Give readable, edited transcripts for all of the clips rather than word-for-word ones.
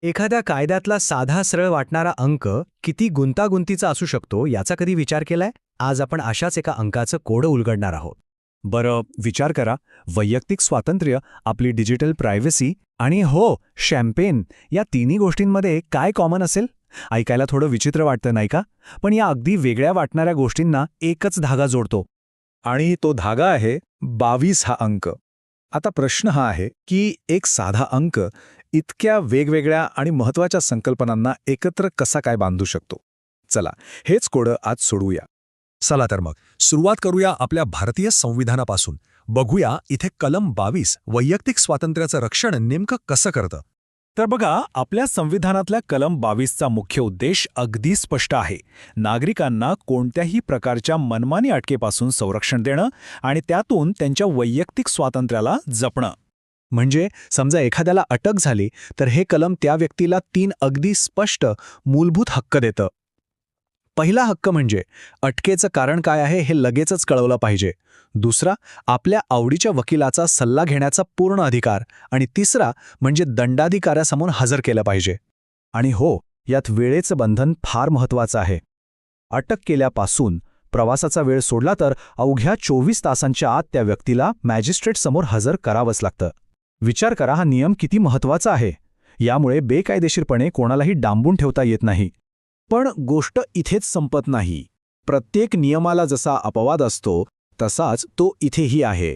एखाद्या कायद्यातला साधा सरळ वाटणारा अंक किती गुंतागुंतीचा असू शकतो याचा कधी विचार केलाय? आज आपण अशाच एका अंकाचं कोड उलगडणार आहोत. बरं, विचार करा. वैयक्तिक स्वातंत्र्य, आपली डिजिटल प्रायव्हसी आणि हो, शॅम्पेन या तिन्ही गोष्टींमध्ये काय कॉमन असेल? ऐकायला थोडं विचित्र वाटतं नाही का? पण या अगदी वेगळ्या वाटणाऱ्या गोष्टींना एकच धागा जोडतो. आणि तो धागा आहे 22 हा अंक. आता प्रश्न हा आहे की एक साधा अंक इतक्या वेगवेगळ्या आणि महत्त्वाच्या संकल्पनांना एकत्र कसा काय बांधू शकतो? चला, हेच कोडं आज सोडवूया. चला तर मग सुरुवात करूया आपल्या भारतीय संविधानापासून. बघूया इथे कलम 22 वैयक्तिक स्वातंत्र्याचं रक्षण नेमकं कसं करतं. तर बघा, आपल्या संविधानातल्या कलम 22चा मुख्य उद्देश अगदी स्पष्ट आहे. नागरिकांना कोणत्याही प्रकारच्या मनमानी अटकेपासून संरक्षण देणं आणि त्यातून त्यांच्या वैयक्तिक स्वातंत्र्याला जपणं. म्हणजे समजा एखाद्याला अटक झाली तर हे कलम त्या व्यक्तीला 3 अगदी स्पष्ट मूलभूत हक्क देतं. पहिला हक्क म्हणजे अटकेचं कारण काय आहे हे लगेचच कळवलं पाहिजे. दुसरा, आपल्या आवडीच्या वकिलाचा सल्ला घेण्याचा पूर्ण अधिकार. आणि तिसरा म्हणजे दंडाधिकाऱ्यासमोर हजर केलं पाहिजे. आणि हो, यात वेळेचं बंधन फार महत्त्वाचं आहे. अटक केल्यापासून प्रवासाचा वेळ सोडला तर अवघ्या 24 तासांच्या आत त्या व्यक्तीला मॅजिस्ट्रेटसमोर हजर करावंच लागतं. विचार करा, हा नियम किती महत्त्वाचा आहे. यामुळे बेकायदेशीरपणे कोणालाही डांबून ठेवता येत नाही. पण गोष्ट इथेच संपत नाही. प्रत्येक नियमाला जसा अपवाद असतो तसाच तो इथेही आहे.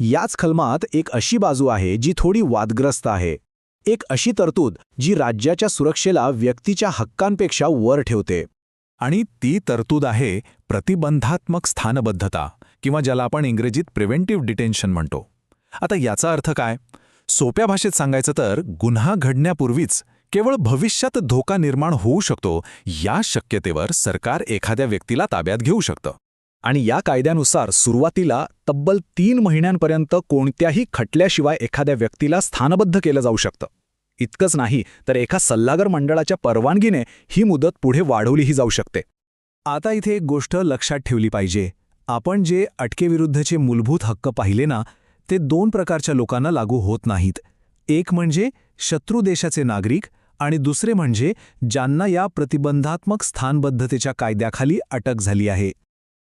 याच कलमात एक अशी बाजू आहे जी थोडी वादग्रस्त आहे. एक अशी तरतूद जी राज्याच्या सुरक्षेला व्यक्तीच्या हक्कांपेक्षा वर ठेवते. आणि ती तरतूद आहे प्रतिबंधात्मक स्थानबद्धता, किंवा ज्याला आपण इंग्रजीत प्रिव्हेंटिव्ह डिटेन्शन म्हणतो. आता याचा अर्थ काय? सोप्या भाषेत सांगायचं तर गुन्हा घडण्यापूर्वीच केवळ भविष्यात धोका निर्माण होऊ शकतो या शक्यतेवर सरकार एखाद्या व्यक्तीला ताब्यात घेऊ शकतं. आणि या कायद्यानुसार सुरुवातीला तब्बल 3 महिन्यांपर्यंत कोणत्याही खटल्याशिवाय एखाद्या व्यक्तीला स्थानबद्ध केलं जाऊ शकतं. इतकंच नाही तर एका सल्लागार मंडळाच्या परवानगीने ही मुदत पुढे वाढवलीही जाऊ शकते. आता इथे एक गोष्ट लक्षात ठेवली पाहिजे. आपण जे अटकेविरुद्धचे मूलभूत हक्क पाहिले ना, ते 2 प्रकारच्या लोकांना लागू होत नाहीत. एक म्हणजे शत्रू देशाचे नागरिक आणि दुसरे म्हणजे ज्यांना या प्रतिबंधात्मक स्थानबद्धतेच्या कायद्याखाली अटक झाली आहे.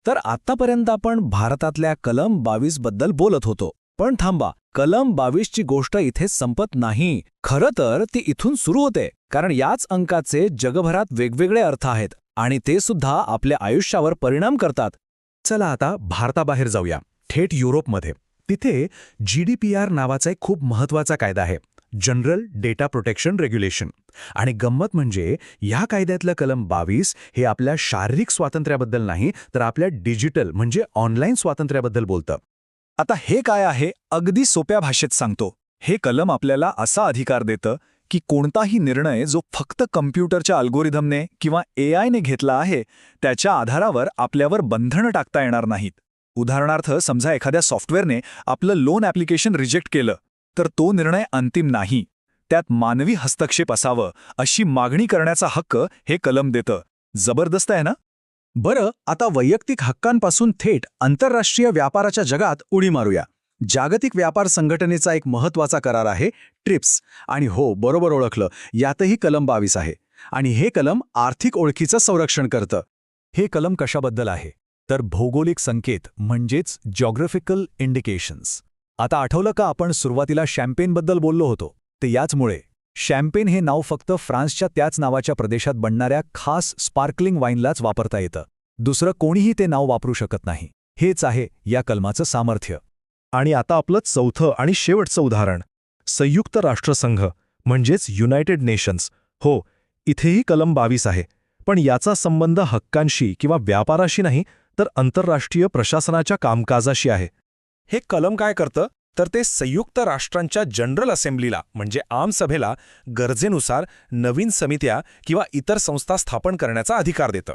तर आत्तापर्यंत आपण भारतातल्या कलम 22 बद्दल बोलत होतो. पण थांबा, कलम 22 ची गोष्ट इथेच संपत नाही. खरं तर ती इथून सुरू होते, कारण याच अंकाचे जगभरात वेगवेगळे अर्थ आहेत आणि ते सुद्धा आपल्या आयुष्यावर परिणाम करतात. चला आता भारताबाहेर जाऊया, थेट युरोपमध्ये. तिथे GDPR नावाचा एक खूप महत्त्वाचा कायदा आहे, जनरल डेटा प्रोटेक्शन रेग्युलेशन. आणि गंमत म्हणजे या कायद्यातलं कलम 22 हे आपल्या शारीरिक स्वातंत्र्याबद्दल नाही तर आपल्या डिजिटल म्हणजे ऑनलाईन स्वातंत्र्याबद्दल बोलतं. आता हे काय आहे, अगदी सोप्या भाषेत सांगतो. हे कलम आपल्याला असा अधिकार देतं की कोणताही निर्णय जो फक्त कम्प्युटरच्या अल्गोरिदमने किंवा AIने घेतला आहे त्याच्या आधारावर आपल्यावर बंधनं टाकता येणार नाहीत. उदाहरणार्थ, समजा एखाद्या सॉफ्टवेअरने आपलं लोन ॲप्लिकेशन रिजेक्ट केलं तर तो निर्णय अंतिम नाही. त्यात मानवी हस्तक्षेप असावं अशी मागणी करण्याचा हक्क हे कलम देतं. जबरदस्त आहे ना? बरं, आता वैयक्तिक हक्कांपासून थेट आंतरराष्ट्रीय व्यापाराच्या जगात उडी मारूया. जागतिक व्यापार संघटनेचा एक महत्त्वाचा करार आहे ट्रिप्स. आणि हो, बरोबर ओळखलं, यातही कलम 22 आहे. आणि हे कलम आर्थिक ओळखीचं संरक्षण करतं. हे कलम कशाबद्दल आहे? तर भौगोलिक संकेत म्हणजेच जॉग्राफिकल इंडिकेशन्स. आता आठवलं का आपण सुरुवातीला शॅम्पेनबद्दल बोललो होतो? ते याचमुळे. शॅम्पेन हे नाव फक्त फ्रान्सच्या त्याच नावाच्या प्रदेशात बनणाऱ्या खास स्पार्कलिंग वाईनलाच वापरता येतं. दुसरं कोणीही ते नाव वापरू शकत नाही. हेच आहे या कलमाचं सामर्थ्य. आणि आता आपलं चौथं आणि शेवटचं उदाहरण, संयुक्त राष्ट्रसंघ म्हणजेच युनायटेड नेशन्स. हो, इथेही कलम 22 आहे. पण याचा संबंध हक्कांशी किंवा व्यापाराशी नाही तर आंतरराष्ट्रीय प्रशासनाच्या कामकाजाशी आहे. हे कलम काय करतं तर ते संयुक्त राष्ट्रांच्या जनरल असेंब्लीला म्हणजे आमसभेला गरजेनुसार नवीन समित्या किंवा इतर संस्था स्थापन करण्याचा अधिकार देतं.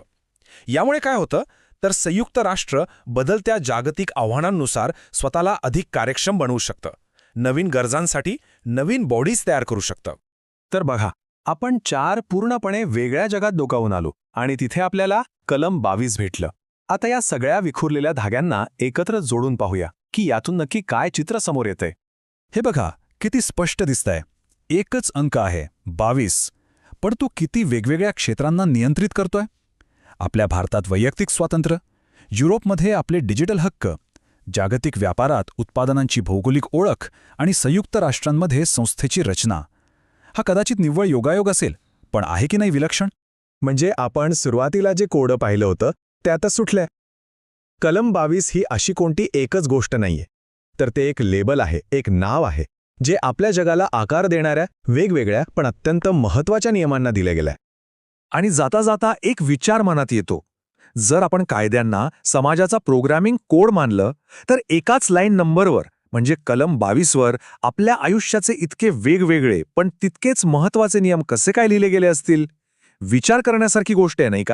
यामुळे काय होतं तर संयुक्त राष्ट्र बदलत्या जागतिक आव्हानांनुसार स्वतःला अधिक कार्यक्षम बनवू शकतं. नवीन गरजांसाठी नवीन बॉडीज तयार करू शकतं. तर बघा, आपण 4 पूर्णपणे वेगळ्या जगात डोकावून आलो आणि तिथे आपल्याला कलम 22 भेटलं. आता या सगळ्या विखुरलेल्या धाग्यांना एकत्र जोडून पाहूया की यातून नक्की काय चित्र समोर येतंय. हे बघा, किती स्पष्ट दिसतंय. एकच अंक आहे 22 पण तो किती वेगवेगळ्या क्षेत्रांना नियंत्रित करतोय? आपल्या भारतात वैयक्तिक स्वातंत्र्य, युरोपमध्ये आपले डिजिटल हक्क, जागतिक व्यापारात उत्पादनांची भौगोलिक ओळख आणि संयुक्त राष्ट्रांमध्ये संस्थेची रचना. हा कदाचित निव्वळ योगायोग असेल, पण आहे की नाही विलक्षण? म्हणजे आपण सुरुवातीला जे कोडं पाहिलं होतं ते आता सुटलंय. कलम 22 ही अशी कोणती एकच गोष्ट नाहीये, तर ते एक लेबल आहे, एक नाव आहे, जे आपल्या जगाला आकार देणाऱ्या वेगवेगळ्या पण अत्यंत महत्त्वाच्या नियमांना दिले गेलंय. आणि जाता जाता एक विचार मनात येतो. जर आपण कायद्यांना समाजाचा प्रोग्रामिंग कोड मानलं, तर एकाच लाईन नंबरवर म्हणजे कलम 22वर आपल्या आयुष्याचे इतके वेगवेगळे पण तितकेच महत्त्वाचे नियम कसे काय लिहिले गेले असतील? विचार करण्यासारखी गोष्ट आहे, नाही का?